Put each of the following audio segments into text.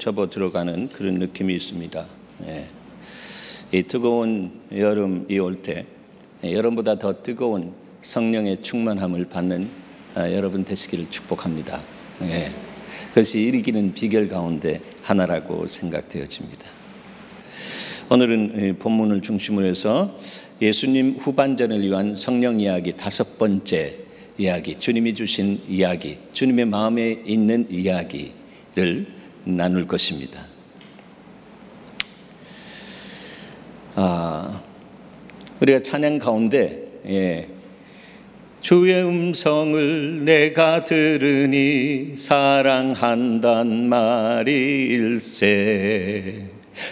접어 들어가는 그런 느낌이 있습니다. 이 뜨거운 여름이 올 때 여름보다 더 뜨거운 성령의 충만함을 받는 여러분 되시기를 축복합니다. 그것이 이기는 비결 가운데 하나라고 생각되어집니다. 오늘은 본문을 중심으로 해서 예수님 후반전을 위한 성령 이야기 5번째 이야기, 주님이 주신 이야기, 주님의 마음에 있는 이야기를 나눌 것입니다. 우리가 찬양 가운데 주의 음성을 내가 들으니 사랑한단 말일세.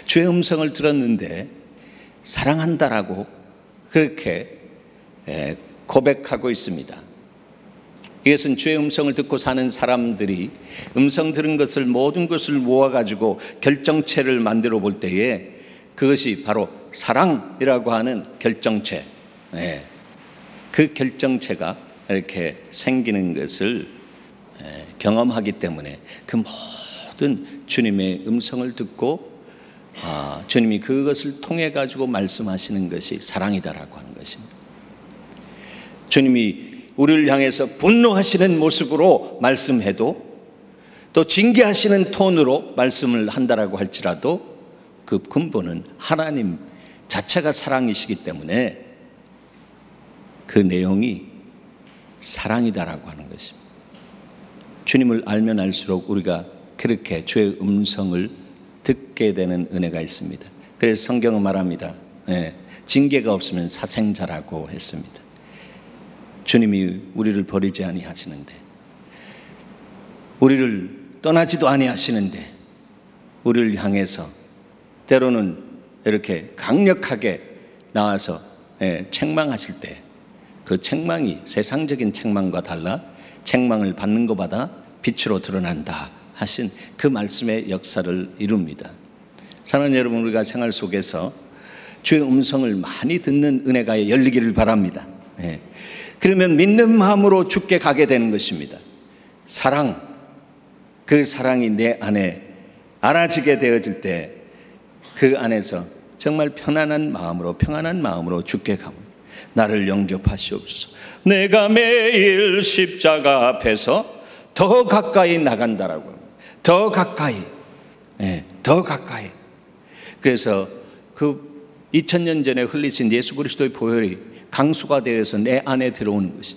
주의 음성을 들었는데 사랑한다라고 그렇게 고백하고 있습니다. 이것은 주의 음성을 듣고 사는 사람들이 음성 들은 것을 모든 것을 모아가지고 결정체를 만들어 볼 때에 그것이 바로 사랑이라고 하는 결정체, 그 결정체가 이렇게 생기는 것을 경험하기 때문에 그 모든 주님의 음성을 듣고 주님이 그것을 통해 가지고 말씀하시는 것이 사랑이다라고 하는 것입니다. 주님이 우리를 향해서 분노하시는 모습으로 말씀해도 또 징계하시는 톤으로 말씀을 한다라고 할지라도 그 근본은 하나님 자체가 사랑이시기 때문에 그 내용이 사랑이다라고 하는 것입니다. 주님을 알면 알수록 우리가 그렇게 주의 음성을 듣게 되는 은혜가 있습니다. 그래서 성경은 말합니다. 징계가 없으면 사생자라고 했습니다. 주님이 우리를 버리지 아니하시는데, 우리를 떠나지도 아니하시는데 우리를 향해서 때로는 이렇게 강력하게 나와서 책망하실 때 그 책망이 세상적인 책망과 달라 책망을 받는 것보다 빛으로 드러난다 하신 그 말씀의 역사를 이룹니다. 사랑하는 여러분, 우리가 생활 속에서 주의 음성을 많이 듣는 은혜가 열리기를 바랍니다. 그러면 믿는 마음으로 주께 가게 되는 것입니다. 사랑, 그 사랑이 내 안에 알아지게 되어질 때 그 안에서 정말 평안한 마음으로 주께 가면 나를 영접하시옵소서. 내가 매일 십자가 앞에서 더 가까이 나간다라고 합니다. 더 가까이, 더 가까이. 그래서 그 2000년 전에 흘리신 예수 그리스도의 보혈이 강수가 되어서 내 안에 들어오는 것이,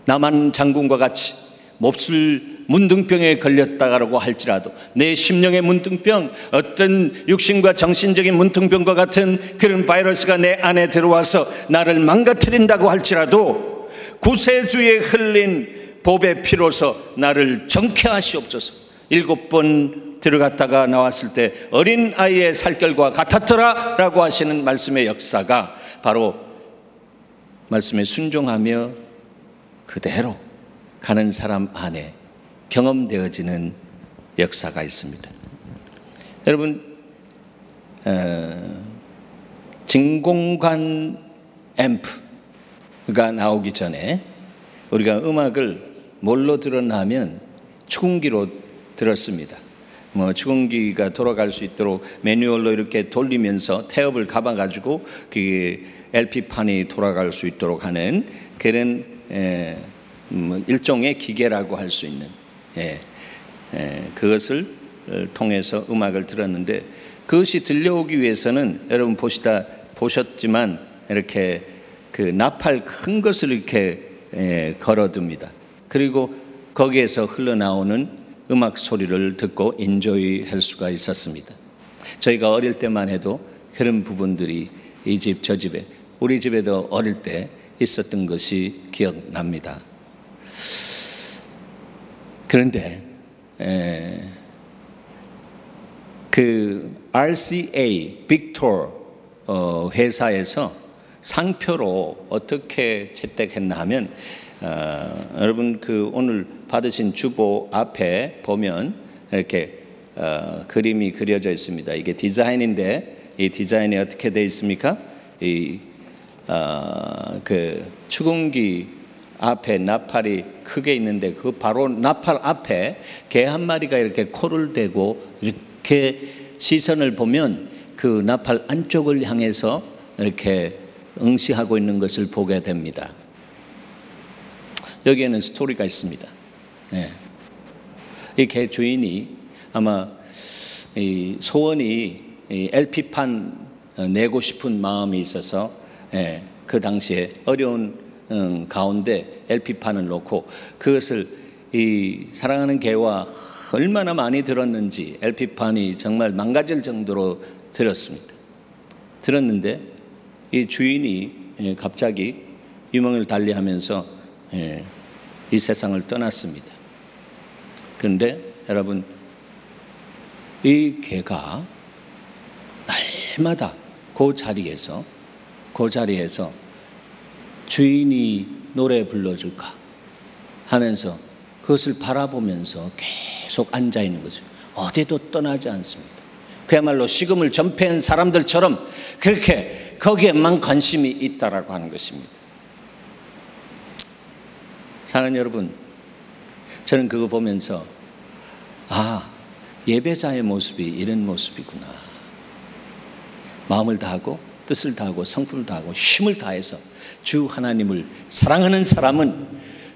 나만 장군과 같이 몹쓸 문둥병에 걸렸다고 할지라도 내 심령의 문둥병, 어떤 육신과 정신적인 문둥병과 같은 그런 바이러스가 내 안에 들어와서 나를 망가뜨린다고 할지라도 구세주에 흘린 보배 피로서 나를 정케하시옵소서. 7번 들어갔다가 나왔을 때 어린아이의 살결과 같았더라 라고 하시는 말씀의 역사가 바로 말씀에 순종하며 그대로 가는 사람 안에 경험되어지는 역사가 있습니다. 여러분, 진공관 앰프가 나오기 전에 우리가 음악을 뭘로 들었냐면 축음기로 들었습니다. 축음기가 돌아갈 수 있도록 매뉴얼로 이렇게 돌리면서 태엽을 감아가지고 그게 LP판이 돌아갈 수 있도록 하는 그런 일종의 기계라고 할 수 있는 그것을 통해서 음악을 들었는데, 그것이 들려오기 위해서는 여러분 보셨지만 이렇게 그 나팔 큰 것을 이렇게 걸어둡니다. 그리고 거기에서 흘러나오는 음악 소리를 듣고 인조이 할 수가 있었습니다. 저희가 어릴 때만 해도 그런 부분들이 이 집 저 집에, 우리 집에도 어릴 때 있었던 것이 기억납니다. 그런데 그 RCA 빅토르 회사에서 상표로 어떻게 채택했나 하면 여러분 그 오늘 받으신 주보 앞에 보면 이렇게 그림이 그려져 있습니다. 이게 디자인인데 이 디자인이 어떻게 되어 있습니까? 그 축음기 앞에 나팔이 크게 있는데 그 바로 나팔 앞에 개 한 마리가 이렇게 코를 대고 이렇게 시선을 보면 그 나팔 안쪽을 향해서 이렇게 응시하고 있는 것을 보게 됩니다. 여기에는 스토리가 있습니다. 네. 이 개 주인이 아마 이 소원이 이 LP판 내고 싶은 마음이 있어서 그 당시에 어려운 가운데 LP판을 놓고 그것을 이 사랑하는 개와 얼마나 많이 들었는지 LP판이 정말 망가질 정도로 들었는데 이 주인이 갑자기 유명을 달리하면서 이 세상을 떠났습니다. 그런데 여러분, 이 개가 날마다 그 자리에서 주인이 노래 불러줄까 하면서 그것을 바라보면서 계속 앉아 있는 거죠. 어디도 떠나지 않습니다. 그야말로 식음을 전폐한 사람들처럼 그렇게 거기에만 관심이 있다라고 하는 것입니다. 사랑하는 여러분, 저는 그거 보면서 예배자의 모습이 이런 모습이구나. 마음을 다하고 뜻을 다하고 성품을 다하고 힘을 다해서 주 하나님을 사랑하는 사람은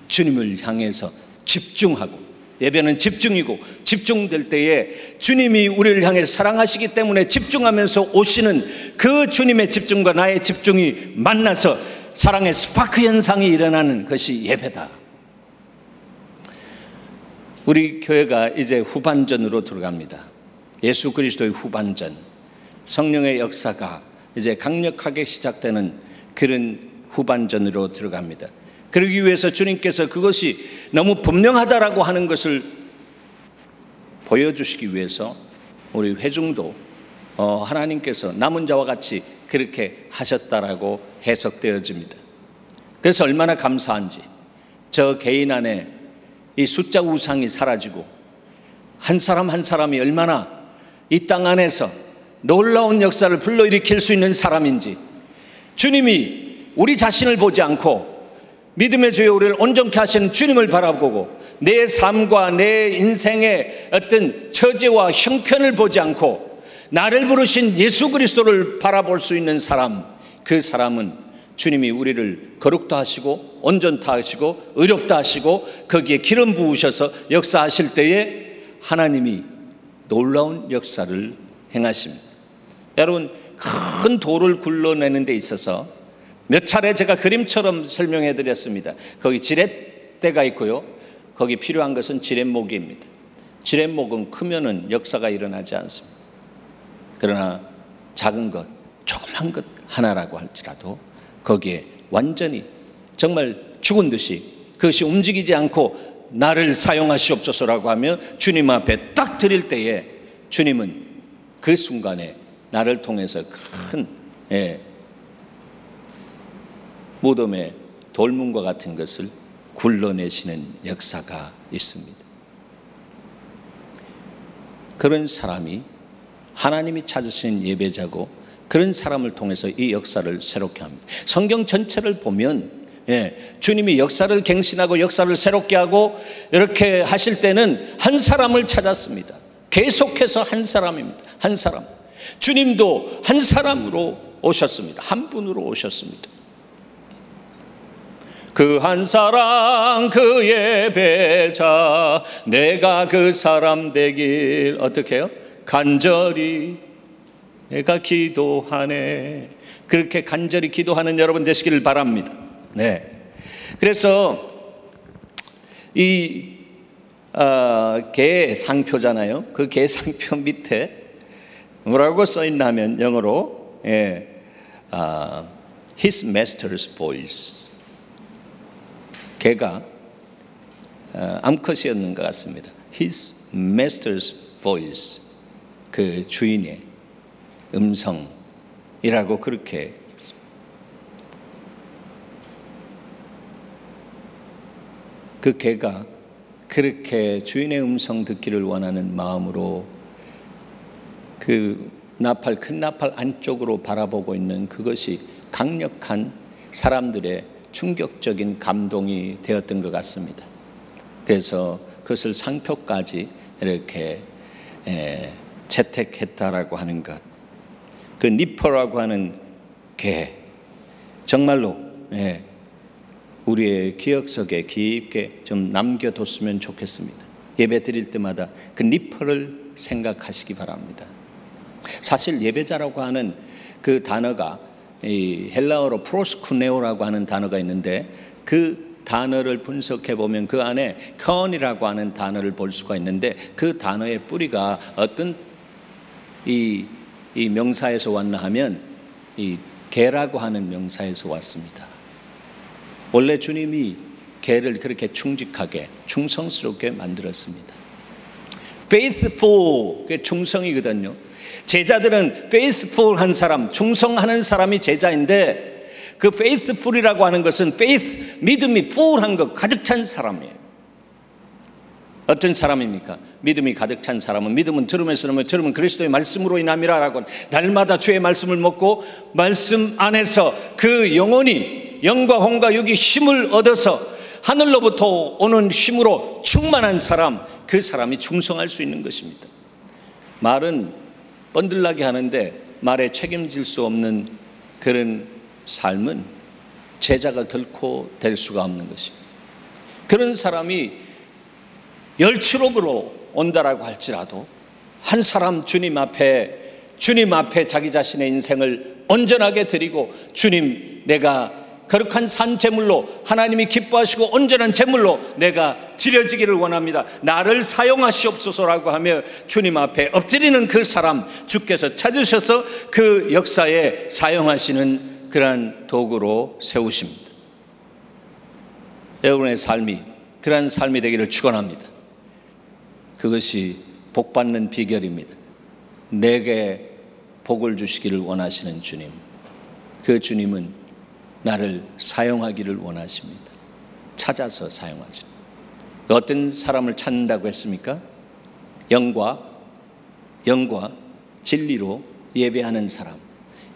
주님을 향해서 집중하고, 예배는 집중이고 집중될 때에 주님이 우리를 향해 사랑하시기 때문에 집중하면서 오시는 그 주님의 집중과 나의 집중이 만나서 사랑의 스파크 현상이 일어나는 것이 예배다. 우리 교회가 이제 후반전으로 들어갑니다. 예수 그리스도의 후반전, 성령의 역사가 이제 강력하게 시작되는 그런 후반전으로 들어갑니다. 그러기 위해서 주님께서 그것이 너무 분명하다라고 하는 것을 보여주시기 위해서 우리 회중도 하나님께서 남은 자와 같이 그렇게 하셨다라고 해석되어집니다. 그래서 얼마나 감사한지, 저 개인 안에 이 숫자 우상이 사라지고 한 사람 한 사람이 얼마나 이 땅 안에서 놀라운 역사를 불러일으킬 수 있는 사람인지, 주님이 우리 자신을 보지 않고 믿음의 주여 우리를 온전케 하시는 주님을 바라보고 내 삶과 내 인생의 어떤 처지와 형편을 보지 않고 나를 부르신 예수 그리스도를 바라볼 수 있는 사람, 그 사람은 주님이 우리를 거룩다 하시고 온전다 하시고 의롭다 하시고 거기에 기름 부으셔서 역사하실 때에 하나님이 놀라운 역사를 행하십니다. 여러분, 큰 돌을 굴러내는 데 있어서 몇 차례 제가 그림처럼 설명해 드렸습니다. 거기 지렛대가 있고요, 거기 필요한 것은 지렛목입니다. 지렛목은 크면은 역사가 일어나지 않습니다. 그러나 작은 것, 조그만 것 하나라고 할지라도 거기에 완전히 정말 죽은 듯이 그것이 움직이지 않고 나를 사용하시옵소서라고 하며 주님 앞에 딱 드릴 때에 주님은 그 순간에 나를 통해서 큰 무덤의 돌문과 같은 것을 굴러내시는 역사가 있습니다. 그런 사람이 하나님이 찾으신 예배자고 그런 사람을 통해서 이 역사를 새롭게 합니다. 성경 전체를 보면 주님이 역사를 갱신하고 역사를 새롭게 하고 이렇게 하실 때는 한 사람을 찾았습니다. 계속해서 한 사람입니다. 한 사람. 주님도 한 사람으로 오셨습니다. 한 분으로 오셨습니다. 그 한 사람, 그 예배자, 내가 그 사람 되길 어떻게 해요? 간절히 내가 기도하네. 그렇게 간절히 기도하는 여러분 되시기를 바랍니다. 그래서 이 개 상표잖아요. 그 개 상표 밑에 뭐라고 써 있냐면 영어로 His Master's Voice. 개가 암컷이었는 것 같습니다. His Master's Voice. 그 주인의 음성이라고 그렇게 그 개가 그렇게 주인의 음성 듣기를 원하는 마음으로 그 나팔, 큰 나팔 안쪽으로 바라보고 있는 그것이 강력한 사람들의 충격적인 감동이 되었던 것 같습니다. 그래서 그것을 상표까지 이렇게 채택했다라고 하는 것. 그 니퍼라고 하는 개, 정말로 우리의 기억 속에 깊게 좀 남겨뒀으면 좋겠습니다. 예배 드릴 때마다 그 니퍼를 생각하시기 바랍니다. 사실 예배자라고 하는 그 단어가 이 헬라어로 프로스쿠네오라고 하는 단어가 있는데, 그 단어를 분석해 보면 그 안에 컨이라고 하는 단어를 볼 수가 있는데, 그 단어의 뿌리가 어떤 이 명사에서 왔나 하면 이 개라고 하는 명사에서 왔습니다. 원래 주님이 개를 그렇게 충직하게 충성스럽게 만들었습니다. faithful, 그게 충성이거든요. 제자들은 faithful한 사람, 충성하는 사람이 제자인데, 그 faithful이라고 하는 것은 faith, 믿음이 full한 것, 가득 찬 사람이에요. 어떤 사람입니까? 믿음이 가득 찬 사람은, 믿음은 들으면서 들으면 그리스도의 말씀으로 인함이라라고, 날마다 주의 말씀을 먹고 말씀 안에서 그 영혼이 영과 혼과 육이 힘을 얻어서 하늘로부터 오는 힘으로 충만한 사람, 그 사람이 충성할 수 있는 것입니다. 말은 뻔들나게 하는데 말에 책임질 수 없는 그런 삶은 제자가 결코 될 수가 없는 것입니다. 그런 사람이 열추록으로 온다라고 할지라도 한 사람 주님 앞에 자기 자신의 인생을 온전하게 드리고, 주님, 내가 거룩한 산 제물로, 하나님이 기뻐하시고 온전한 제물로 내가 드려지기를 원합니다, 나를 사용하시옵소서라고 하며 주님 앞에 엎드리는 그 사람, 주께서 찾으셔서 그 역사에 사용하시는 그러한 도구로 세우십니다. 여러분의 삶이 그러한 삶이 되기를 축원합니다. 그것이 복받는 비결입니다. 내게 복을 주시기를 원하시는 주님, 그 주님은 나를 사용하기를 원하십니다. 찾아서 사용하십니다. 어떤 사람을 찾는다고 했습니까? 영과 진리로 예배하는 사람.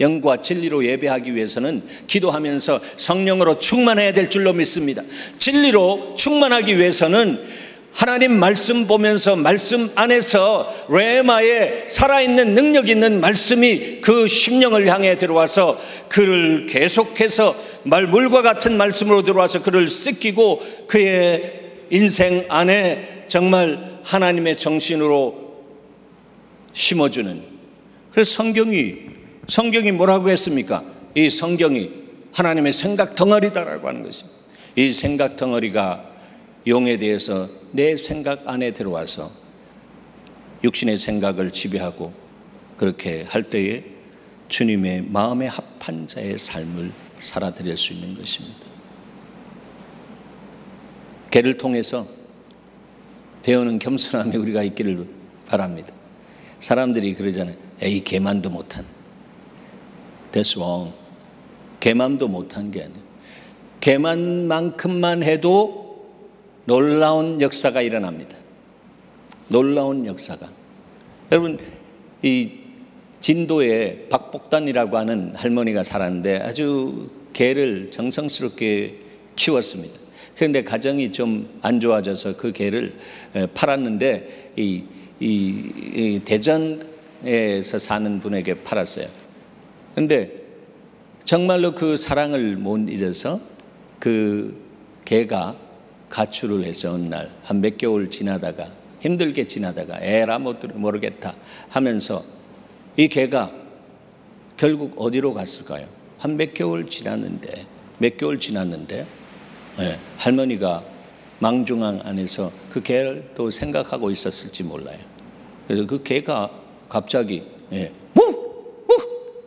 영과 진리로 예배하기 위해서는 기도하면서 성령으로 충만해야 될 줄로 믿습니다. 진리로 충만하기 위해서는 하나님 말씀 보면서 말씀 안에서 레마의 살아있는 능력 있는 말씀이 그 심령을 향해 들어와서 그를 계속해서 물과 같은 말씀으로 들어와서 그를 씻기고 그의 인생 안에 정말 하나님의 정신으로 심어주는. 그래서 성경이 뭐라고 했습니까? 이 성경이 하나님의 생각 덩어리다라고 하는 것입니다. 이 생각 덩어리가 용에 대해서 내 생각 안에 들어와서 육신의 생각을 지배하고, 그렇게 할 때에 주님의 마음에 합한 자의 삶을 살아드릴 수 있는 것입니다. 개를 통해서 배우는 겸손함이 우리가 있기를 바랍니다. 사람들이 그러잖아요. 에이, 개만도 못한. That's wrong. 개만도 못한 게 아니에요. 개만만큼만 해도 놀라운 역사가 일어납니다. 놀라운 역사가. 여러분, 이 진도에 박복단이라고 하는 할머니가 살았는데 아주 개를 정성스럽게 키웠습니다. 그런데 가정이 좀 안 좋아져서 그 개를 팔았는데 이 대전에서 사는 분에게 팔았어요. 그런데 정말로 그 사랑을 못 잊어서 그 개가 가출을 해서 어느 날 한 몇 개월 지나다가, 힘들게 지나다가 에라 모르겠다 하면서 이 개가 결국 어디로 갔을까요? 한 몇 개월 지났는데 할머니가 망중앙 안에서 그 개를 또 생각하고 있었을지 몰라요. 그래서 그 개가 갑자기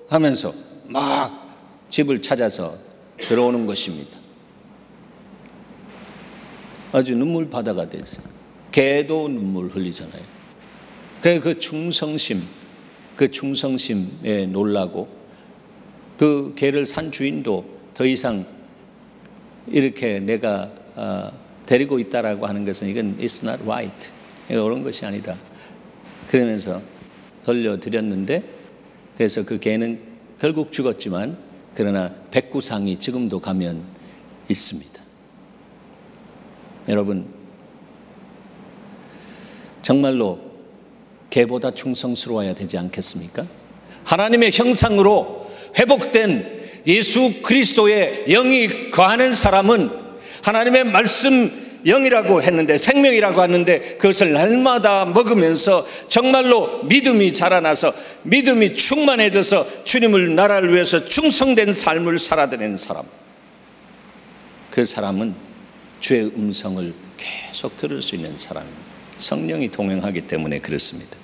하면서 막 집을 찾아서 들어오는 것입니다. 아주 눈물 바다가 됐어요. 개도 눈물 흘리잖아요. 그래서 그 충성심에 놀라고, 그 개를 산 주인도 더 이상 이렇게 내가 데리고 있다라고 하는 것은 이건 it's not right, 옳은 것이 아니다 그러면서 돌려드렸는데, 그래서 그 개는 결국 죽었지만, 그러나 백구상이 지금도 가면 있습니다. 여러분, 정말로 개보다 충성스러워야 되지 않겠습니까? 하나님의 형상으로 회복된 예수 그리스도의 영이 거하는 사람은 하나님의 말씀 영이라고 했는데, 생명이라고 하는데, 그것을 날마다 먹으면서 정말로 믿음이 자라나서 믿음이 충만해져서 주님을 나라를 위해서 충성된 삶을 살아내는 사람, 그 사람은 주의 음성을 계속 들을 수 있는 사람입니다. 성령이 동행하기 때문에 그렇습니다.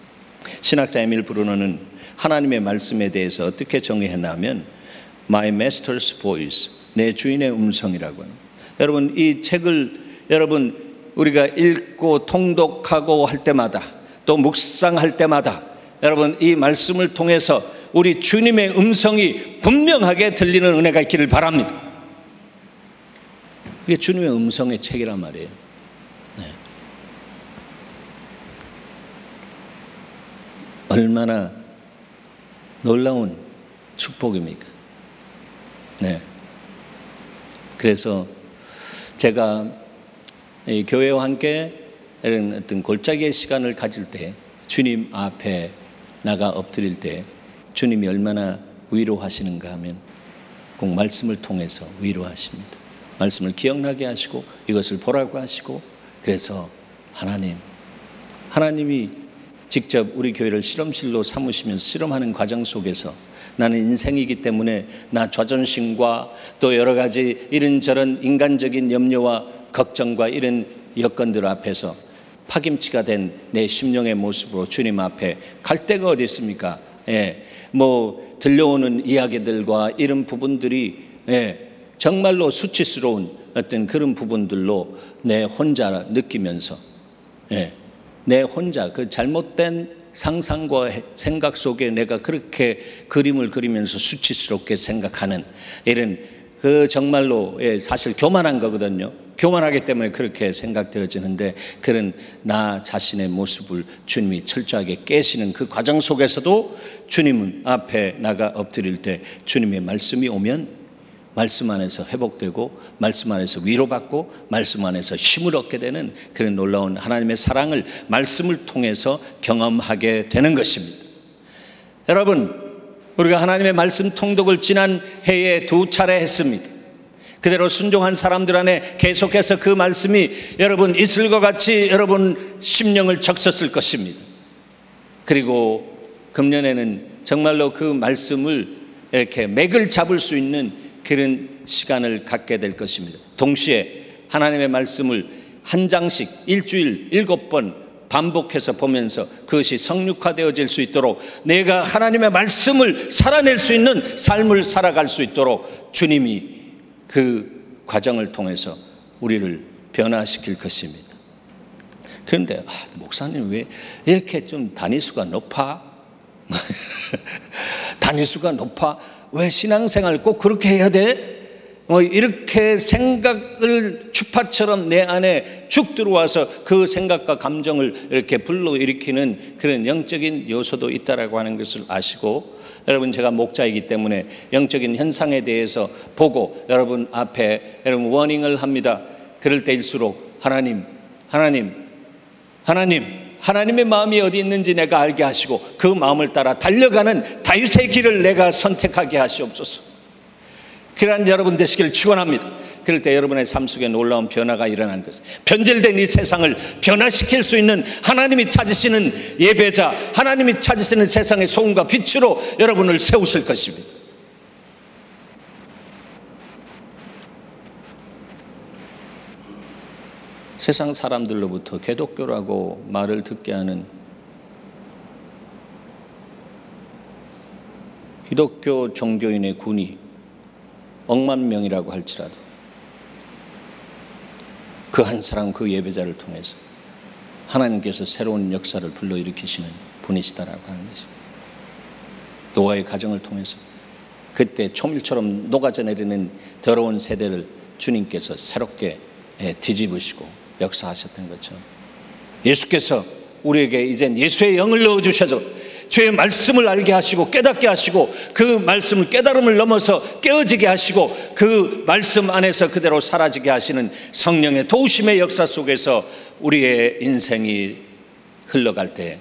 신학자 에밀 브루너는 하나님의 말씀에 대해서 어떻게 정의했냐면 My Master's Voice, 내 주인의 음성이라고 합니다. 여러분, 이 책을 여러분 우리가 읽고 통독하고 할 때마다, 또 묵상할 때마다 여러분 이 말씀을 통해서 우리 주님의 음성이 분명하게 들리는 은혜가 있기를 바랍니다. 이게 주님의 음성의 책이란 말이에요. 네. 얼마나 놀라운 축복입니까? 네. 그래서 제가 이 교회와 함께 이런 어떤 골짜기의 시간을 가질 때, 주님 앞에 나가 엎드릴 때 주님이 얼마나 위로하시는가 하면 꼭 말씀을 통해서 위로하십니다. 말씀을 기억나게 하시고 이것을 보라고 하시고, 그래서 하나님이 직접 우리 교회를 실험실로 삼으시면서 실험하는 과정 속에서 나는 인생이기 때문에 나 자존심과 또 여러 가지 이런저런 인간적인 염려와 걱정과 이런 여건들 앞에서 파김치가 된 내 심령의 모습으로 주님 앞에 갈 데가 어디 있습니까? 뭐 들려오는 이야기들과 이런 부분들이 정말로 수치스러운 어떤 그런 부분들로 내 혼자 느끼면서 내 혼자 그 잘못된 상상과 생각 속에 내가 그렇게 그림을 그리면서 수치스럽게 생각하는 이런 그 정말로 사실 교만한 거거든요. 교만하기 때문에 그렇게 생각되어지는데, 그런 나 자신의 모습을 주님이 철저하게 깨시는 그 과정 속에서도 주님 앞에 나가 엎드릴 때 주님의 말씀이 오면 말씀 안에서 회복되고, 말씀 안에서 위로받고, 말씀 안에서 힘을 얻게 되는 그런 놀라운 하나님의 사랑을 말씀을 통해서 경험하게 되는 것입니다. 여러분, 우리가 하나님의 말씀 통독을 지난 해에 2차례 했습니다. 그대로 순종한 사람들 안에 계속해서 그 말씀이 여러분 이슬과 같이 여러분 심령을 적셨을 것입니다. 그리고 금년에는 정말로 그 말씀을 이렇게 맥을 잡을 수 있는 그런 시간을 갖게 될 것입니다. 동시에 하나님의 말씀을 한 장씩 일주일 7번 반복해서 보면서 그것이 성육화되어질 수 있도록, 내가 하나님의 말씀을 살아낼 수 있는 삶을 살아갈 수 있도록 주님이 그 과정을 통해서 우리를 변화시킬 것입니다. 그런데 목사님 왜 이렇게 좀 단위수가 높아? 단위수가 높아? 왜 신앙생활 꼭 그렇게 해야 돼? 이렇게 생각을 주파처럼 내 안에 쭉 들어와서 그 생각과 감정을 이렇게 불러일으키는 그런 영적인 요소도 있다라고 하는 것을 아시고, 여러분 제가 목자이기 때문에 영적인 현상에 대해서 보고 여러분 앞에 여러분 워닝을 합니다. 그럴 때일수록 하나님의 마음이 어디 있는지 내가 알게 하시고 그 마음을 따라 달려가는 다윗의 길을 내가 선택하게 하시옵소서. 그러한 여러분 되시기를 축원합니다. 그럴 때 여러분의 삶 속에 놀라운 변화가 일어나는 것입니다. 변질된 이 세상을 변화시킬 수 있는 하나님이 찾으시는 예배자, 하나님이 찾으시는 세상의 소금과 빛으로 여러분을 세우실 것입니다. 세상 사람들로부터 기독교라고 말을 듣게 하는 기독교 종교인의 군이 억만 명이라고 할지라도 그 한 사람, 그 예배자를 통해서 하나님께서 새로운 역사를 불러일으키시는 분이시다라고 하는 것입니다. 노아의 가정을 통해서 그때 초밀처럼 녹아져 내리는 더러운 세대를 주님께서 새롭게 뒤집으시고 역사하셨던 것처럼, 예수께서 우리에게 이제 예수의 영을 넣어주셔서 죄의 말씀을 알게 하시고 깨닫게 하시고 그 말씀을 깨달음을 넘어서 깨어지게 하시고 그 말씀 안에서 그대로 사라지게 하시는 성령의 도우심의 역사 속에서 우리의 인생이 흘러갈 때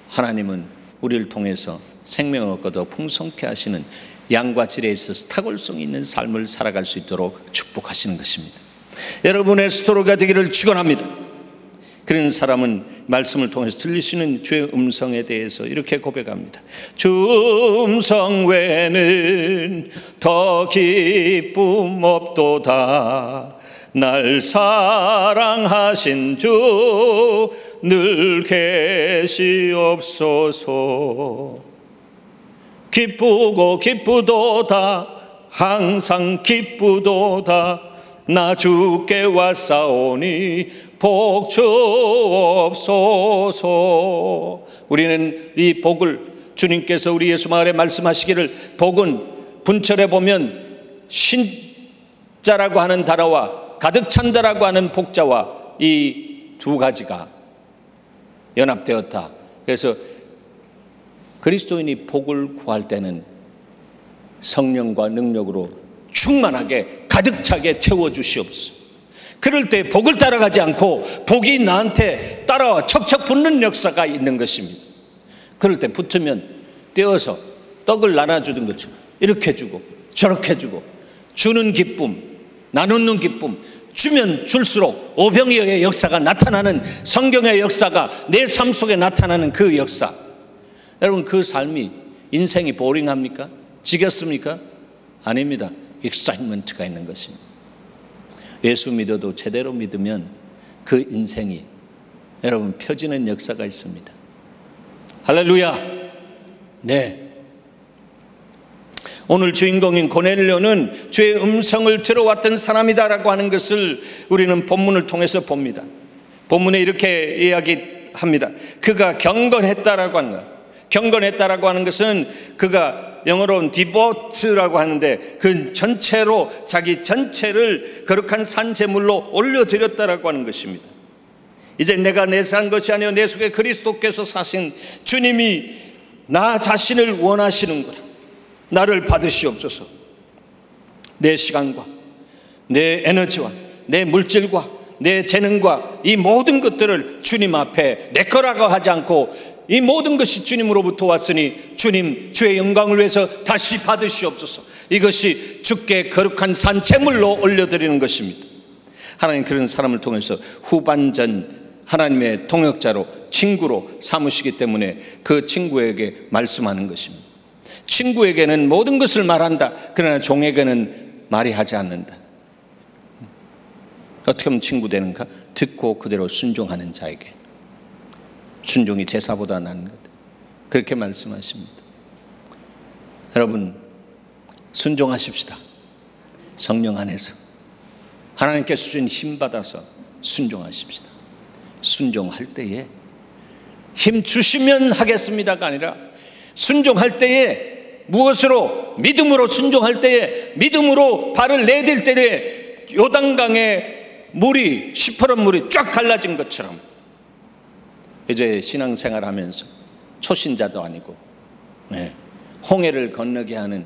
하나님은 우리를 통해서 생명을 얻고 풍성케 하시는 양과 질에 있어서 탁월성이 있는 삶을 살아갈 수 있도록 축복하시는 것입니다. 여러분의 스토리가 되기를 축원합니다. 그런 사람은 말씀을 통해서 들리시는 주의 음성에 대해서 이렇게 고백합니다. 주 음성 외에는 더 기쁨 없도다. 날 사랑하신 주 늘 계시옵소서. 기쁘고 기쁘도다. 항상 기쁘도다. 나 주께 왔사오니 복 주옵소서. 우리는 이 복을 주님께서 우리 예수 마을에 말씀하시기를, 복은 분철에 보면 신자라고 하는 단어와 가득 찬다라고 하는 복자와 이 두 가지가 연합되었다. 그래서 그리스도인이 복을 구할 때는 성령과 능력으로 충만하게 가득 차게 채워주시옵소서. 그럴 때 복을 따라가지 않고 복이 나한테 따라와 척척 붙는 역사가 있는 것입니다. 그럴 때 붙으면 떼어서 떡을 나눠주는 것처럼 이렇게 주고 저렇게 주고, 주는 기쁨, 나누는 기쁨, 주면 줄수록 오병이어의 역사가 나타나는, 성경의 역사가 내 삶 속에 나타나는 그 역사. 여러분, 그 삶이, 인생이 보링합니까? 지겹습니까? 아닙니다. 익사이먼트가 있는 것입니다. 예수 믿어도 제대로 믿으면 그 인생이 여러분 펴지는 역사가 있습니다. 할렐루야. 네. 오늘 주인공인 고넬료는 주의 음성을 들어왔던 사람이다라고 하는 것을 우리는 본문을 통해서 봅니다. 본문에 이렇게 이야기합니다. 그가 경건했다라고 하는 것. 경건했다라고 하는 것은 그가 영어로는 devote라고 하는데 그 전체로, 자기 전체를 거룩한 산제물로 올려드렸다라고 하는 것입니다. 이제 내가 내 산 것이 아니요 내 속에 그리스도께서 사신 주님이 나 자신을 원하시는구나. 나를 받으시옵소서. 내 시간과 내 에너지와 내 물질과 내 재능과 이 모든 것들을 주님 앞에 내 거라고 하지 않고 이 모든 것이 주님으로부터 왔으니 주님 주의 영광을 위해서 다시 받으시옵소서. 이것이 주께 거룩한 산제물로 올려드리는 것입니다. 하나님 그런 사람을 통해서 후반전 하나님의 동역자로, 친구로 삼으시기 때문에 그 친구에게 말씀하는 것입니다. 친구에게는 모든 것을 말한다. 그러나 종에게는 말이 하지 않는다. 어떻게 하면 친구 되는가? 듣고 그대로 순종하는 자에게. 순종이 제사보다 나은 것. 그렇게 말씀하십니다. 여러분, 순종하십시다. 성령 안에서 하나님께서 주신 힘 받아서 순종하십시다. 순종할 때에 힘 주시면 하겠습니다가 아니라 순종할 때에 무엇으로? 믿음으로 순종할 때에, 믿음으로 발을 내딜 때에 요단강에 물이, 시퍼런 물이 쫙 갈라진 것처럼 이제 신앙생활 하면서 초신자도 아니고 홍해를 건너게 하는,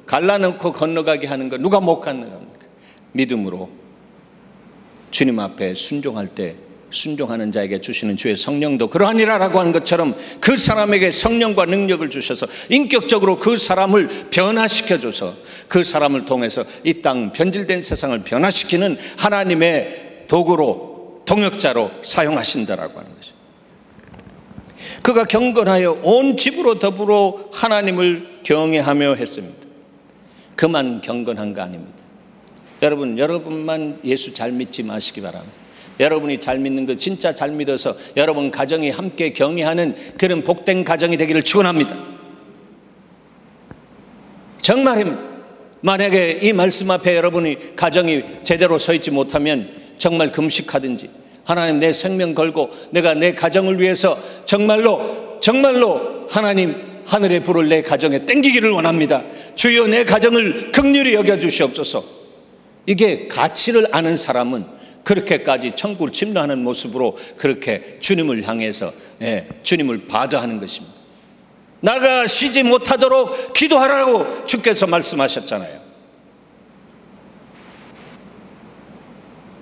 갈라놓고 건너가게 하는 거 누가 못 건너갑니까? 믿음으로 주님 앞에 순종할 때 순종하는 자에게 주시는 주의 성령도 그러하니라라고 하는 것처럼 그 사람에게 성령과 능력을 주셔서 인격적으로 그 사람을 변화시켜줘서 그 사람을 통해서 이 땅 변질된 세상을 변화시키는 하나님의 도구로, 동역자로 사용하신다라고 하는 것이죠. 그가 경건하여 온 집으로 더불어 하나님을 경외하며 했습니다. 그만 경건한 거 아닙니다. 여러분만 예수 잘 믿지 마시기 바랍니다. 여러분이 잘 믿는 거 진짜 잘 믿어서 여러분 가정이 함께 경외하는 그런 복된 가정이 되기를 축원합니다. 정말입니다. 만약에 이 말씀 앞에 여러분이 가정이 제대로 서 있지 못하면 정말 금식하든지, 하나님 내 생명 걸고 내가 내 가정을 위해서 정말로 하나님 하늘의 불을 내 가정에 땡기기를 원합니다. 주여 내 가정을 긍휼히 여겨주시옵소서. 이게 가치를 아는 사람은 그렇게까지 천국을 침노하는 모습으로 그렇게 주님을 향해서 주님을 바다하는 것입니다. 나가 쉬지 못하도록 기도하라고 주께서 말씀하셨잖아요.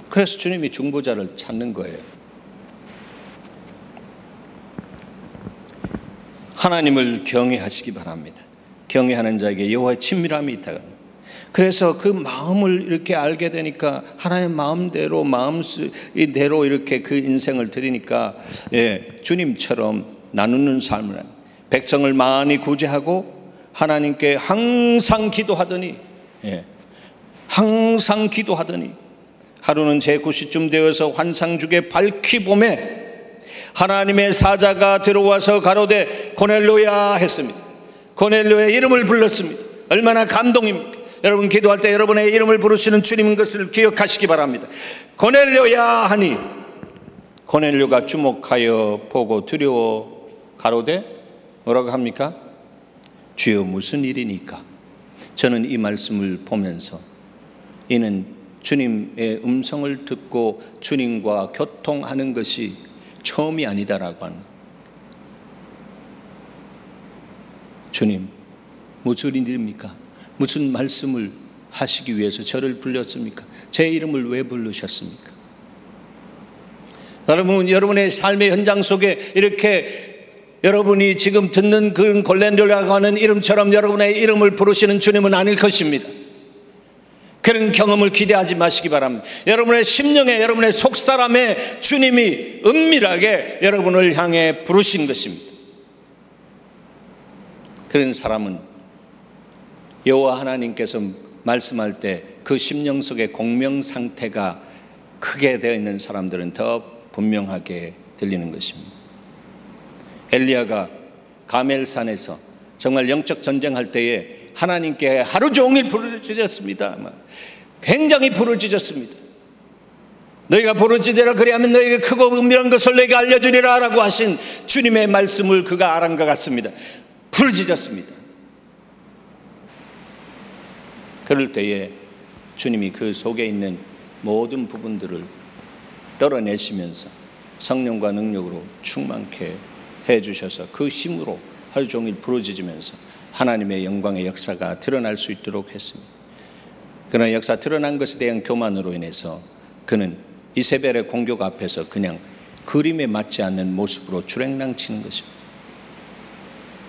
그래서 주님이 중보자를 찾는 거예요. 하나님을 경외하시기 바랍니다. 경외하는 자에게 여호와의 친밀함이 있다. 그래서 그 마음을 이렇게 알게 되니까 하나님의 마음대로 마음대로 이렇게 그 인생을 드리니까 주님처럼 나누는 삶을 합니다. 백성을 많이 구제하고 하나님께 항상 기도하더니 하루는 제9시쯤 되어서 환상중에 밝히 봄에 하나님의 사자가 들어와서 가로되 고넬료야 했습니다. 고넬료의 이름을 불렀습니다. 얼마나 감동입니까? 여러분 기도할 때 여러분의 이름을 부르시는 주님인 것을 기억하시기 바랍니다. 고넬료야 하니 고넬료가 주목하여 보고 두려워 가로되 뭐라고 합니까? 주여 무슨 일이니까? 저는 이 말씀을 보면서 이는 주님의 음성을 듣고 주님과 교통하는 것이 처음이 아니다라고 하는, 주님 무슨 일입니까? 무슨 말씀을 하시기 위해서 저를 불렀습니까? 제 이름을 왜 부르셨습니까? 여러분, 여러분의 삶의 현장 속에 이렇게 여러분이 지금 듣는 그런 고넬료라고 하는 이름처럼 여러분의 이름을 부르시는 주님은 아닐 것입니다. 그런 경험을 기대하지 마시기 바랍니다. 여러분의 심령에, 여러분의 속사람에 주님이 은밀하게 여러분을 향해 부르신 것입니다. 그런 사람은 여호와 하나님께서 말씀할 때 그 심령 속의 공명 상태가 크게 되어 있는 사람들은 더 분명하게 들리는 것입니다. 엘리야가 가멜산에서 정말 영적 전쟁할 때에 하나님께 하루 종일 부르짖었습니다. 굉장히 부르짖었습니다. 너희가 부르짖으라 그리하면 너희에게 크고 은밀한 것을 내게 알려주리라 라고 하신 주님의 말씀을 그가 알은 것 같습니다. 부르짖었습니다. 그럴 때에 주님이 그 속에 있는 모든 부분들을 떨어내시면서 성령과 능력으로 충만케 해주셔서 그 힘으로 하루 종일 부르짖으면서 하나님의 영광의 역사가 드러날 수 있도록 했습니다. 그러나 역사 드러난 것에 대한 교만으로 인해서 그는 이세벨의 공격 앞에서 그냥 그림에 맞지 않는 모습으로 주랭랑치는 것입니다.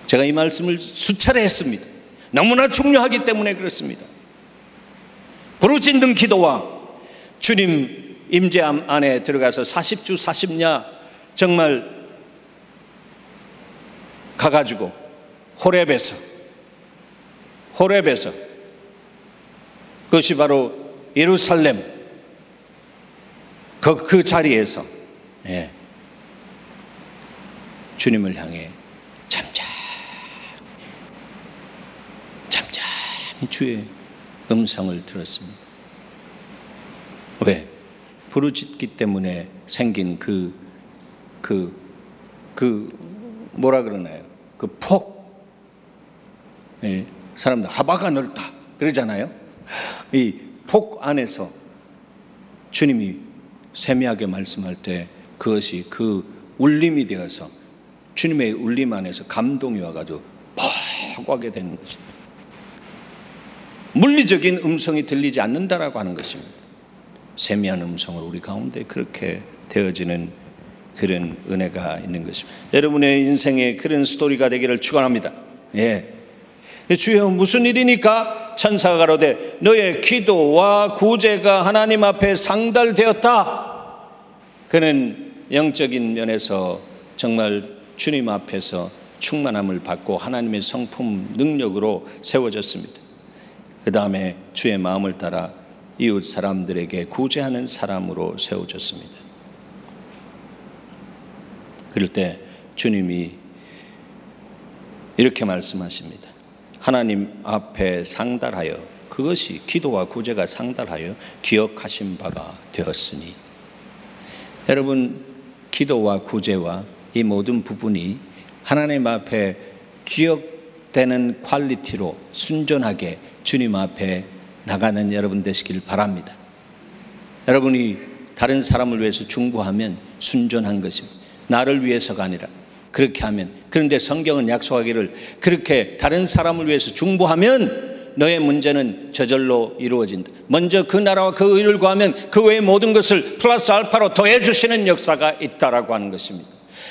제가 이 말씀을 수차례 했습니다. 너무나 중요하기 때문에 그렇습니다. 부르짖는 기도와 주님 임재함 안에 들어가서 40주 40야 정말 가가지고 호렙에서 그것이 바로 예루살렘 그 자리에서 주님을 향해 잠잠히 주의 음성을 들었습니다. 왜? 부르짖기 때문에 생긴 뭐라 그러나요? 그 폭. 사람들 하바가 넓다 그러잖아요. 이 폭 안에서 주님이 세미하게 말씀할 때 그것이 그 울림이 되어서 주님의 울림 안에서 감동이 와가지고 퍽 하게 되는 것입니다. 물리적인 음성이 들리지 않는다라고 하는 것입니다. 세미한 음성으로 우리 가운데 그렇게 되어지는 그런 은혜가 있는 것입니다. 여러분의 인생에 그런 스토리가 되기를 축원합니다. 주여 무슨 일이니까? 천사가 가로되 너의 기도와 구제가 하나님 앞에 상달되었다. 그는 영적인 면에서 정말 주님 앞에서 충만함을 받고 하나님의 성품 능력으로 세워졌습니다. 그 다음에 주의 마음을 따라 이웃 사람들에게 구제하는 사람으로 세워졌습니다. 그럴 때 주님이 이렇게 말씀하십니다. 하나님 앞에 상달하여, 그것이 기도와 구제가 상달하여 기억하신 바가 되었으니. 여러분, 기도와 구제와 이 모든 부분이 하나님 앞에 기억되는 퀄리티로 순전하게 주님 앞에 나가는 여러분 되시길 바랍니다. 여러분이 다른 사람을 위해서 중보하면 순전한 것입니다. 나를 위해서가 아니라 그렇게 하면 그런데 성경은 약속하기를 그렇게 다른 사람을 위해서 중보하면 너의 문제는 저절로 이루어진다. 먼저 그 나라와 그 의를 구하면 그 외의 모든 것을 플러스 알파로 더해 주시는 역사가 있다라고 하는 것입니다.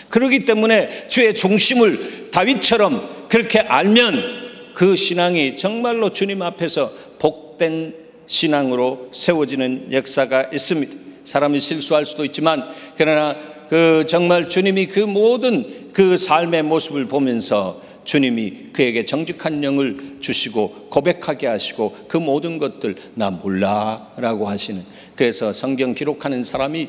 그렇기 때문에 주의 중심을 다윗처럼 그렇게 알면 그 신앙이 정말로 주님 앞에서 복된 신앙으로 세워지는 역사가 있습니다. 사람이 실수할 수도 있지만 그러나 그 정말 주님이 그 모든 그 삶의 모습을 보면서 주님이 그에게 정직한 영을 주시고 고백하게 하시고 그 모든 것들 나 몰라라고 하시는, 그래서 성경 기록하는 사람이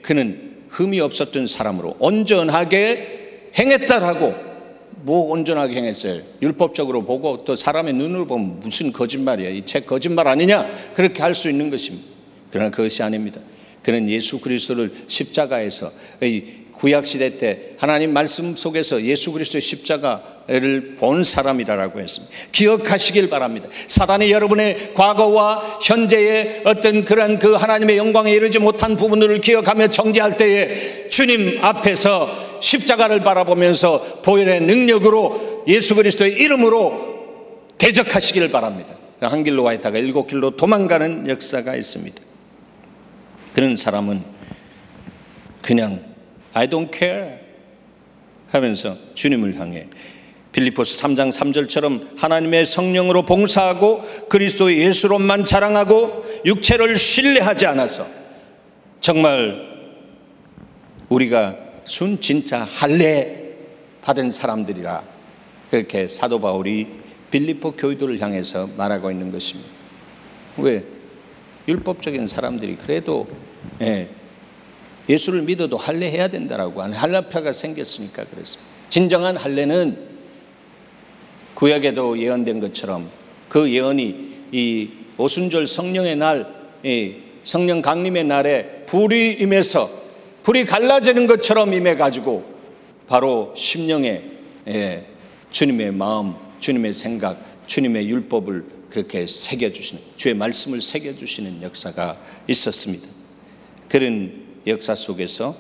그는 흠이 없었던 사람으로 온전하게 행했다라고. 뭐 온전하게 행했어요? 율법적으로 보고 또 사람의 눈으로 보면 무슨 거짓말이야, 이 책 거짓말 아니냐, 그렇게 할 수 있는 것입니다. 그러나 그것이 아닙니다. 그는 예수 그리스도를 십자가에서 구약시대 때 하나님 말씀 속에서 예수 그리스도의 십자가를 본 사람이라고 했습니다. 기억하시길 바랍니다. 사단이 여러분의 과거와 현재의 어떤 그런 그 하나님의 영광에 이르지 못한 부분들을 기억하며 정죄할 때에 주님 앞에서 십자가를 바라보면서 보혈의 능력으로 예수 그리스도의 이름으로 대적하시길 바랍니다. 한 길로 와 있다가 7길로 도망가는 역사가 있습니다. 그런 사람은 그냥 I don't care 하면서 주님을 향해 빌립보서 3장 3절처럼 하나님의 성령으로 봉사하고 그리스도 예수로만 자랑하고 육체를 신뢰하지 않아서 정말 우리가 순 진짜 할례 받은 사람들이라, 그렇게 사도 바울이 빌립보 교회들을 향해서 말하고 있는 것입니다. 왜? 율법적인 사람들이 그래도 예수를 믿어도 할례해야 된다라고 하는 할례파가 생겼으니까 그랬습니다. 진정한 할례는 구약에도 예언된 것처럼 그 예언이 이 오순절 성령의 날, 성령 강림의 날에 불이 임해서 불이 갈라지는 것처럼 임해가지고 바로 심령에 주님의 마음, 주님의 생각, 주님의 율법을 그렇게 새겨주시는, 주의 말씀을 새겨주시는 역사가 있었습니다. 그런 역사 속에서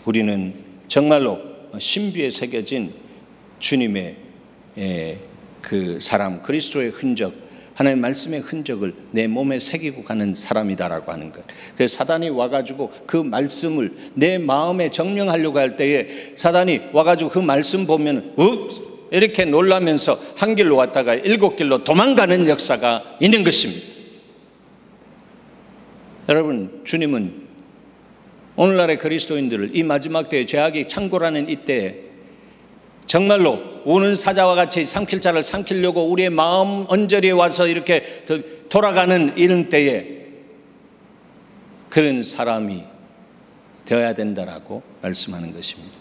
우리는 정말로 신비에 새겨진 주님의 그 사람 그리스도의 흔적, 하나님의 말씀의 흔적을 내 몸에 새기고 가는 사람이다라고 하는 것. 그래서 사단이 와가지고 그 말씀을 내 마음에 정령하려고 할 때에 사단이 와가지고 그 말씀 보면 이렇게 놀라면서 한 길로 왔다가 7길로 도망가는 역사가 있는 것입니다. 여러분, 주님은 오늘날의 그리스도인들을 이 마지막 때에 죄악이 창궐하는 이때에 정말로 우는 사자와 같이 삼킬 자를 삼키려고 우리의 마음 언저리에 와서 이렇게 돌아가는 이런 때에 그런 사람이 되어야 된다라고 말씀하는 것입니다.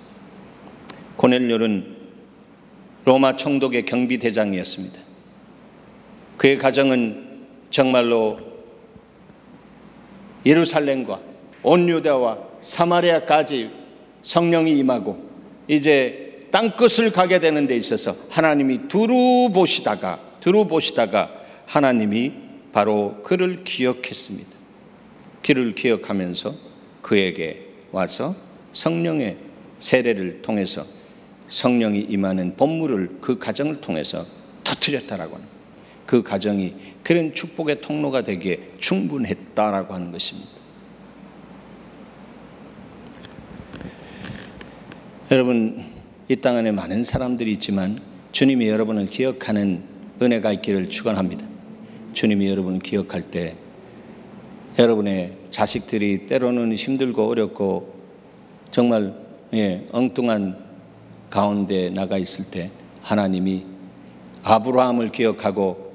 고넬료는 로마 총독의 경비대장이었습니다. 그의 가정은 정말로 예루살렘과 온 유다와 사마리아까지 성령이 임하고 이제 땅끝을 가게 되는 데 있어서 하나님이 두루 보시다가 하나님이 바로 그를 기억했습니다. 그를 기억하면서 그에게 와서 성령의 세례를 통해서 성령이 임하는 본물을 그 가정을 통해서 터뜨렸다라고 하는, 그 가정이 그런 축복의 통로가 되기에 충분했다라고 하는 것입니다. 여러분, 이 땅 안에 많은 사람들이 있지만 주님이 여러분을 기억하는 은혜가 있기를 축원합니다. 주님이 여러분을 기억할 때 여러분의 자식들이 때로는 힘들고 어렵고 정말 엉뚱한 가운데 나가 있을 때 하나님이 아브라함을 기억하고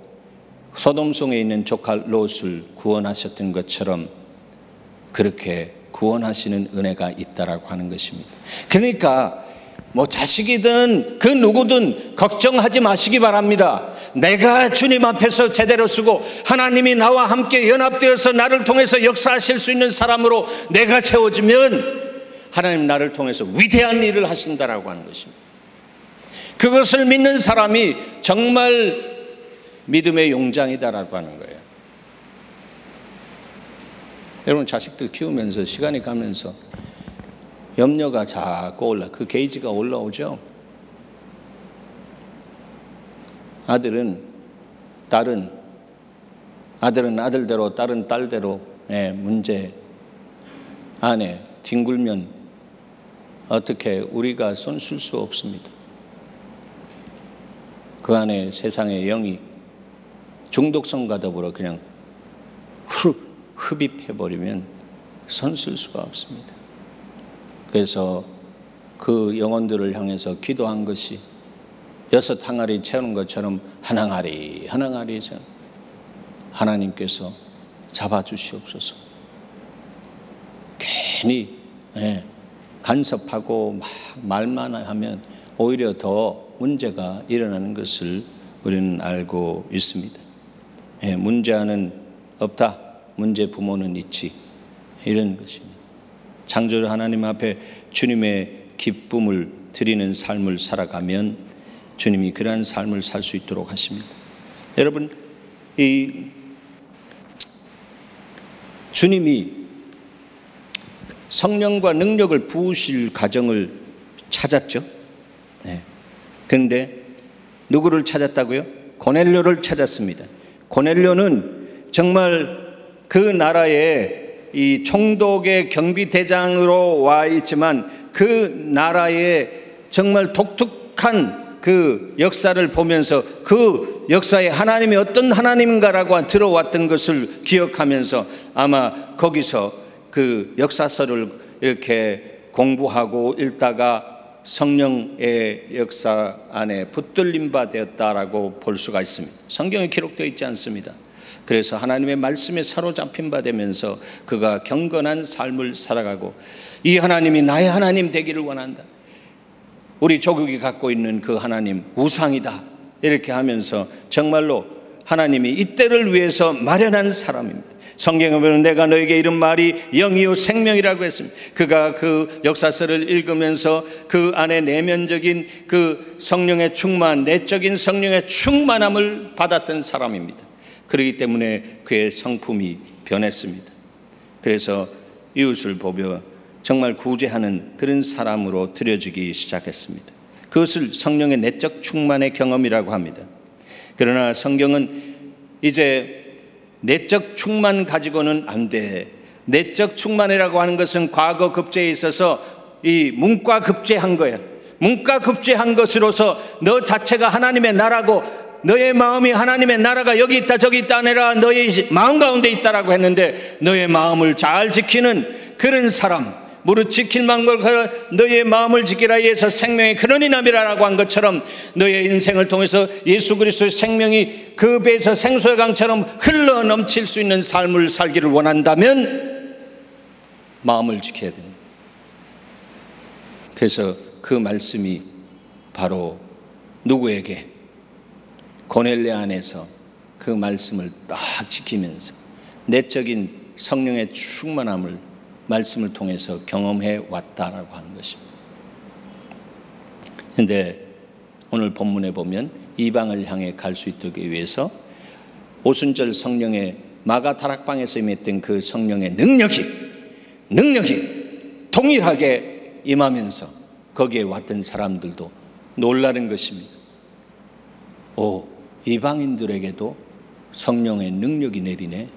소돔성에 있는 조카 롯을 구원하셨던 것처럼 그렇게 구원하시는 은혜가 있다라고 하는 것입니다. 그러니까 뭐 자식이든 그 누구든 걱정하지 마시기 바랍니다. 내가 주님 앞에서 제대로 쓰고 하나님이 나와 함께 연합되어서 나를 통해서 역사하실 수 있는 사람으로 내가 세워지면 하나님 나를 통해서 위대한 일을 하신다라고 하는 것입니다. 그것을 믿는 사람이 정말 믿음의 용장이다라고 하는 거예요. 여러분, 자식들 키우면서 시간이 가면서 염려가 자꾸 그 게이지가 올라오죠. 아들은 아들대로, 딸은 딸대로의 문제 안에 뒹굴면 어떻게 우리가 손쓸 수 없습니다. 그 안에 세상의 영이 중독성과 더불어 그냥 흡입해버리면 손쓸 수가 없습니다. 그래서 그 영혼들을 향해서 기도한 것이 6 항아리 채우는 것처럼 한 항아리 하나님께서 잡아주시옵소서. 괜히 간섭하고 막 말만 하면 오히려 더 문제가 일어나는 것을 우리는 알고 있습니다. 문제아는 없다, 문제 부모는 있지, 이런 것입니다. 창조주 하나님 앞에 주님의 기쁨을 드리는 삶을 살아가면 주님이 그러한 삶을 살 수 있도록 하십니다. 여러분, 이 주님이 성령과 능력을 부으실 가정을 찾았죠. 그런데 누구를 찾았다고요? 고넬료를 찾았습니다. 고넬료는 정말 그 나라의 이 총독의 경비대장으로 와 있지만 그 나라의 정말 독특한 그 역사를 보면서 그 역사에 하나님이 어떤 하나님인가라고 들어왔던 것을 기억하면서 아마 거기서 그 역사서를 이렇게 공부하고 읽다가 성령의 역사 안에 붙들림 바 되었다라고 볼 수가 있습니다. 성경에 기록되어 있지 않습니다. 그래서 하나님의 말씀에 사로잡힌 바 되면서 그가 경건한 삶을 살아가고 이 하나님이 나의 하나님 되기를 원한다. 우리 조국이 갖고 있는 그 하나님 우상이다. 이렇게 하면서 정말로 하나님이 이때를 위해서 마련한 사람입니다. 성경에 보면 내가 너에게 이런 말이 영이요 생명이라고 했습니다. 그가 그 역사서를 읽으면서 그 안에 내면적인 그 성령의 충만, 내적인 성령의 충만함을 받았던 사람입니다. 그렇기 때문에 그의 성품이 변했습니다. 그래서 이웃을 보며 정말 구제하는 그런 사람으로 들여지기 시작했습니다. 그것을 성령의 내적 충만의 경험이라고 합니다. 그러나 성경은 이제 내적 충만 가지고는 안 돼. 내적 충만이라고 하는 것은 과거 급제에 있어서 이 문과 급제한 거야. 문과 급제한 것으로서 너 자체가 하나님의 나라고 너의 마음이 하나님의 나라가 여기 있다 저기 있다 아니라 너의 마음 가운데 있다라고 했는데 너의 마음을 잘 지키는 그런 사람, 무릇 지킬 만걸 너의 마음을 지키라 위해서 생명의 근원이 남이라라고 한 것처럼 너의 인생을 통해서 예수 그리스도의 생명이 그 배에서 생수의 강처럼 흘러 넘칠 수 있는 삶을 살기를 원한다면 마음을 지켜야 됩니다. 그래서 그 말씀이 바로 누구에게? 고넬료 안에서 그 말씀을 딱 지키면서 내적인 성령의 충만함을 말씀을 통해서 경험해 왔다라고 하는 것입니다. 그런데 오늘 본문에 보면 이방을 향해 갈 수 있기 위해서 오순절 성령의 마가 다락방에서 임했던 그 성령의 능력이 동일하게 임하면서 거기에 왔던 사람들도 놀라는 것입니다. 이방인들에게도 성령의 능력이 내리네.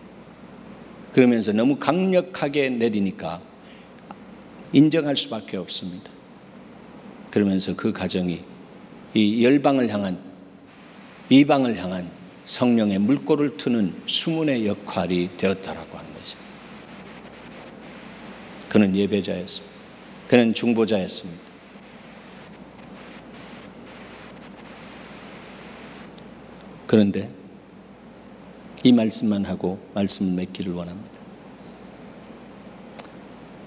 그러면서 너무 강력하게 내리니까 인정할 수밖에 없습니다. 그러면서 그 가정이 이 열방을 향한 이방을 향한 성령의 물꼬를 트는 수문의 역할이 되었다라고 하는 것입니다. 그는 예배자였습니다. 그는 중보자였습니다. 그런데 이 말씀만 하고 말씀을 맺기를 원합니다.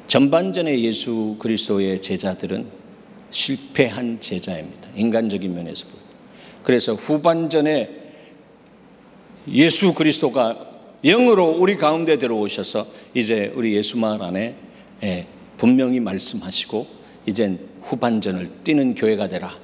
전반전에 예수 그리스도의 제자들은 실패한 제자입니다. 인간적인 면에서. 그래서 후반전에 예수 그리스도가 영으로 우리 가운데 들어오셔서 이제 우리 예수 마을 안에 분명히 말씀하시고 이젠 후반전을 뛰는 교회가 되라.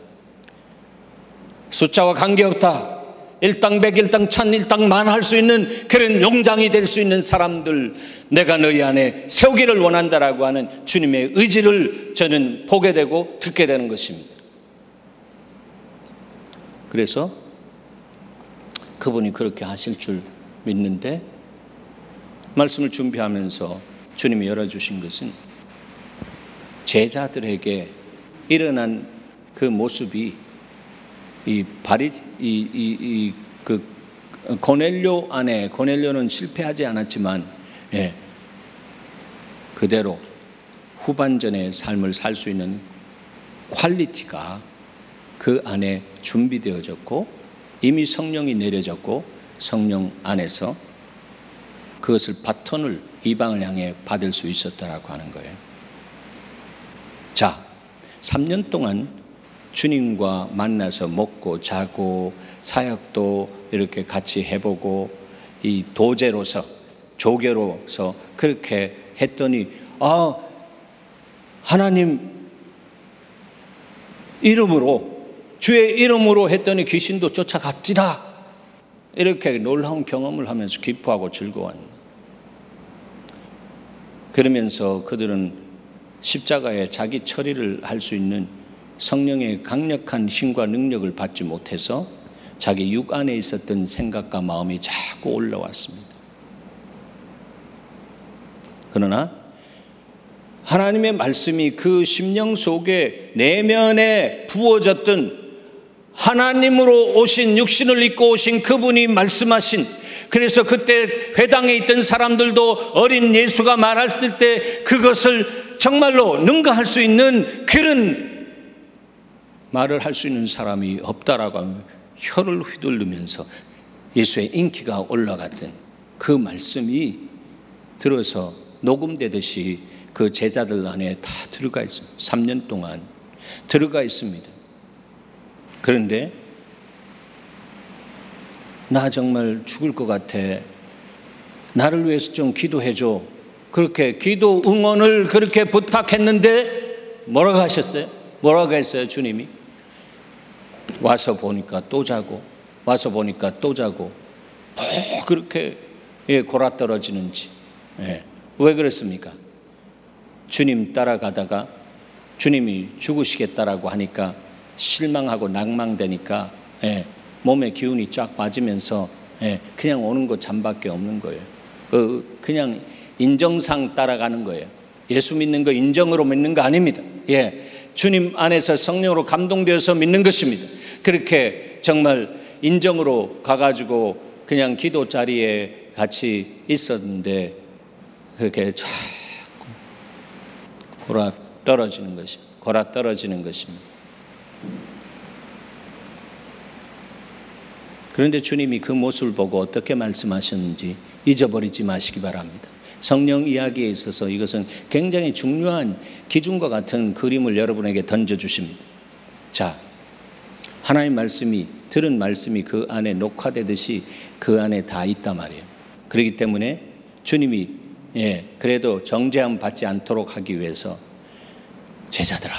숫자와 관계없다. 일당 백, 일당 천, 일당 만 할 수 있는 그런 용장이 될 수 있는 사람들 내가 너희 안에 세우기를 원한다라고 하는 주님의 의지를 저는 보게 되고 듣게 되는 것입니다. 그래서 그분이 그렇게 하실 줄 믿는데, 말씀을 준비하면서 주님이 열어주신 것은 제자들에게 일어난 그 모습이 고넬료 안에, 고넬료는 실패하지 않았지만 그대로 후반전의 삶을 살 수 있는 퀄리티가 그 안에 준비되어졌고, 이미 성령이 내려졌고, 성령 안에서 그것을 바톤을 이방을 향해 받을 수 있었다라고 하는 거예요. 자, 3년 동안 주님과 만나서 먹고 자고 사역도 이렇게 같이 해보고, 이 도제로서, 조교로서 그렇게 했더니 하나님 이름으로, 주의 이름으로 했더니 귀신도 쫓아갔지다, 이렇게 놀라운 경험을 하면서 기뻐하고 즐거워합니다. 그러면서 그들은 십자가에 자기 처리를 할 수 있는 성령의 강력한 힘과 능력을 받지 못해서 자기 육 안에 있었던 생각과 마음이 자꾸 올라왔습니다. 그러나 하나님의 말씀이 그 심령 속에 내면에 부어졌던, 하나님으로 오신, 육신을 입고 오신 그분이 말씀하신, 그래서 그때 회당에 있던 사람들도 어린 예수가 말했을 때 그것을 정말로 능가할 수 있는 그런 말을 할 수 있는 사람이 없다라고 하면 혀를 휘둘르면서 예수의 인기가 올라갔던 그 말씀이 들어서 녹음되듯이 그 제자들 안에 다 들어가 있습니다. 3년 동안 들어가 있습니다. 그런데 나 정말 죽을 것 같아, 나를 위해서 좀 기도해줘, 그렇게 기도 응원을 그렇게 부탁했는데 뭐라고 하셨어요? 뭐라고 했어요? 주님이 와서 보니까 또 자고, 와서 보니까 또 자고, 뭐 그렇게 골아 떨어지는지. 왜 그랬습니까? 주님 따라가다가 주님이 죽으시겠다라고 하니까 실망하고 낭망되니까 몸에 기운이 쫙 빠지면서 그냥 오는 거 잠밖에 없는 거예요. 그냥 인정상 따라가는 거예요. 예수 믿는 거 인정으로 믿는 거 아닙니다. 주님 안에서 성령으로 감동되어서 믿는 것입니다. 그렇게 정말 인정으로 가가지고 그냥 기도 자리에 같이 있었는데 그렇게 자꾸 골아 떨어지는 것입니다. 골아 떨어지는 것입니다. 그런데 주님이 그 모습을 보고 어떻게 말씀하셨는지 잊어버리지 마시기 바랍니다. 성령 이야기에 있어서 이것은 굉장히 중요한 기준과 같은 그림을 여러분에게 던져주십니다. 자, 하나님 말씀이, 들은 말씀이 그 안에 녹화되듯이 그 안에 다 있단 말이에요. 그렇기 때문에 주님이 그래도 정죄함 받지 않도록 하기 위해서 제자들아,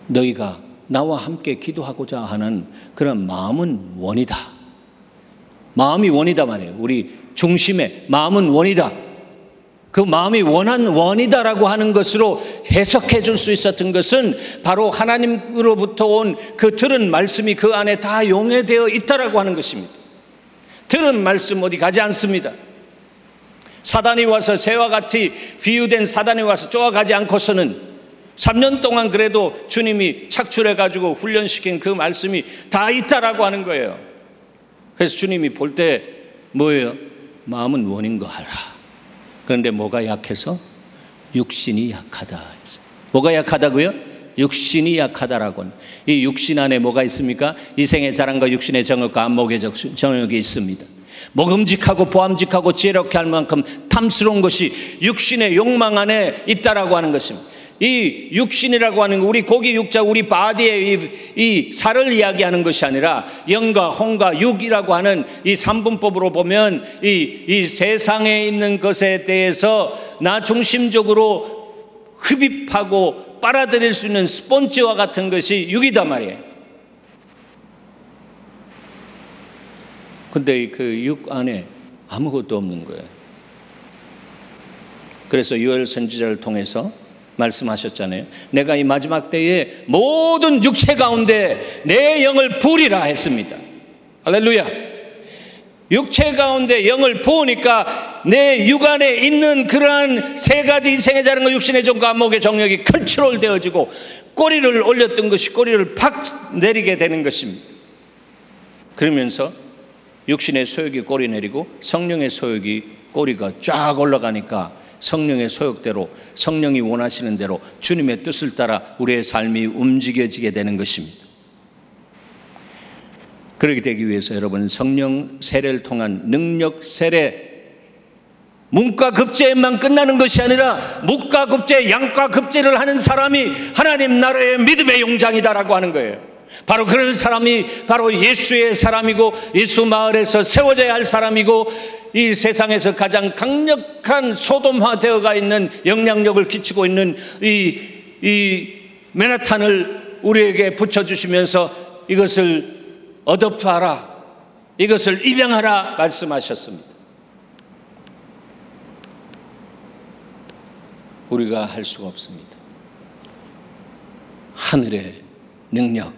너희가 나와 함께 기도하고자 하는 그런 마음은 원이다. 마음이 원이다 말이에요. 우리 중심에 마음은 원이다. 그 마음이 원이다라고 하는 것으로 해석해 줄 수 있었던 것은 바로 하나님으로부터 온 그 들은 말씀이 그 안에 다 용해되어 있다라고 하는 것입니다. 들은 말씀 어디 가지 않습니다. 사단이 와서 새와 같이 비유된 사단이 와서 쫓아가지 않고서는 3년 동안 그래도 주님이 착출해 가지고 훈련시킨 그 말씀이 다 있다라고 하는 거예요. 그래서 주님이 볼 때 뭐예요? 마음은 원인 거 알아. 그런데 뭐가 약해서? 육신이 약하다. 뭐가 약하다고요? 육신이 약하다라고. 이 육신 안에 뭐가 있습니까? 이생의 자랑과 육신의 정욕과 안목의 정욕이 있습니다. 먹음직하고 보암직하고 지혜롭게 할 만큼 탐스러운 것이 육신의 욕망 안에 있다라고 하는 것입니다. 이 육신이라고 하는 거, 우리 고기 육자, 우리 바디의 이 살을 이야기하는 것이 아니라 영과 혼과 육이라고 하는 이 삼분법으로 보면 이 세상에 있는 것에 대해서 나 중심적으로 흡입하고 빨아들일 수 있는 스폰지와 같은 것이 육이단 말이에요. 근데 그 육 안에 아무것도 없는 거예요. 그래서 요엘 선지자를 통해서 말씀하셨잖아요. 내가 이 마지막 때에 모든 육체 가운데 내 영을 부으리라 했습니다. 할렐루야. 육체 가운데 영을 부으니까 내 육안에 있는 그러한 세 가지 생애 자랑과 육신의 정과 안목의 정력이 컨트롤 되어지고 꼬리를 올렸던 것이 꼬리를 팍 내리게 되는 것입니다. 그러면서 육신의 소욕이 꼬리 내리고 성령의 소욕이 꼬리가 쫙 올라가니까 성령의 소욕대로, 성령이 원하시는 대로 주님의 뜻을 따라 우리의 삶이 움직여지게 되는 것입니다. 그렇게 되기 위해서 여러분, 성령 세례를 통한 능력 세례, 문과 급제에만 끝나는 것이 아니라 묵과 급제, 양과 급제를 하는 사람이 하나님 나라의 믿음의 용장이다라고 하는 거예요. 바로 그런 사람이 바로 예수의 사람이고 예수 마을에서 세워져야 할 사람이고 이 세상에서 가장 강력한 소돔화되어가 있는 영향력을 끼치고 있는 이 맨하탄을 우리에게 붙여주시면서 이것을 어댑트하라, 이것을 입양하라 말씀하셨습니다. 우리가 할 수가 없습니다. 하늘의 능력,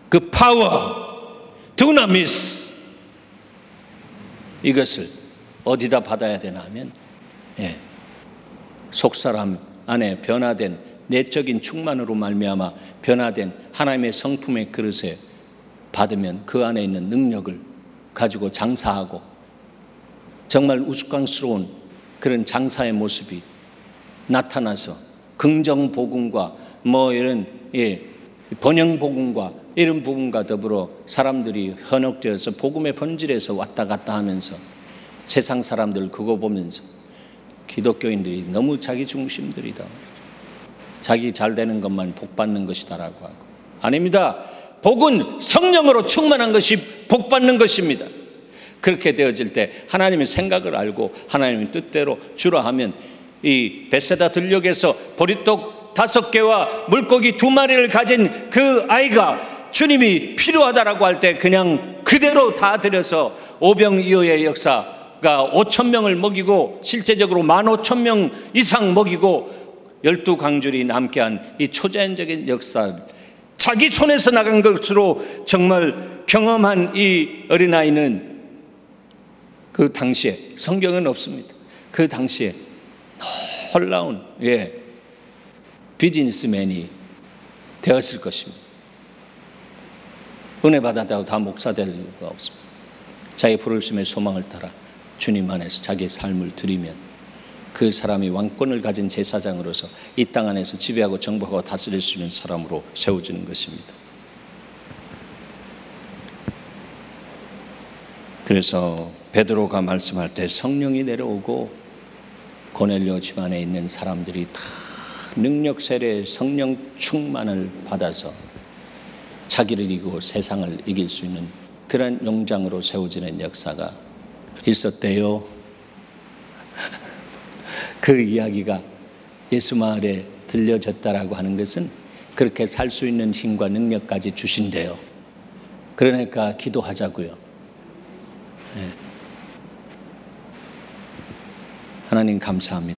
그 파워, 두나미스, 이것을 어디다 받아야 되나 하면 속사람 안에 변화된 내적인 충만으로 말미암아 변화된 하나님의 성품의 그릇에 받으면 그 안에 있는 능력을 가지고 장사하고 정말 우스꽝스러운 그런 장사의 모습이 나타나서 긍정 복음과 이런 번영 복음과 이런 복음과 더불어 사람들이 현혹되어서 복음의 본질에서 왔다 갔다 하면서 세상 사람들 그거 보면서 기독교인들이 너무 자기 중심들이다, 자기 잘 되는 것만 복 받는 것이다라고 하고, 아닙니다. 복은 성령으로 충만한 것이 복 받는 것입니다. 그렇게 되어질 때 하나님의 생각을 알고 하나님의 뜻대로 주라 하면 이 베세다 들녘에서 보리떡 5개와 물고기 2마리를 가진 그 아이가 주님이 필요하다라고 할 때 그냥 그대로 다 들여서 오병이어의 역사가 5,000명을 먹이고 실제적으로 15,000명 이상 먹이고 12강줄이 남게 한 이 초자연적인 역사, 자기 손에서 나간 것으로 정말 경험한 이 어린아이는 그 당시에, 성경은 없습니다, 그 당시에 놀라운 비즈니스맨이 되었을 것입니다. 은혜 받았다고 다 목사 될 이유가 없습니다. 자기 부르심의 소망을 따라 주님 안에서 자기의 삶을 드리면 그 사람이 왕권을 가진 제사장으로서 이 땅 안에서 지배하고 정복하고 다스릴 수 있는 사람으로 세워지는 것입니다. 그래서 베드로가 말씀할 때 성령이 내려오고 고넬료 집안에 있는 사람들이 다 능력 세례 성령 충만을 받아서 자기를 이기고 세상을 이길 수 있는 그런 용장으로 세워지는 역사가 있었대요. 그 이야기가 예수 마을에 들려졌다라고 하는 것은 그렇게 살 수 있는 힘과 능력까지 주신대요. 그러니까 기도하자고요. 하나님 감사합니다.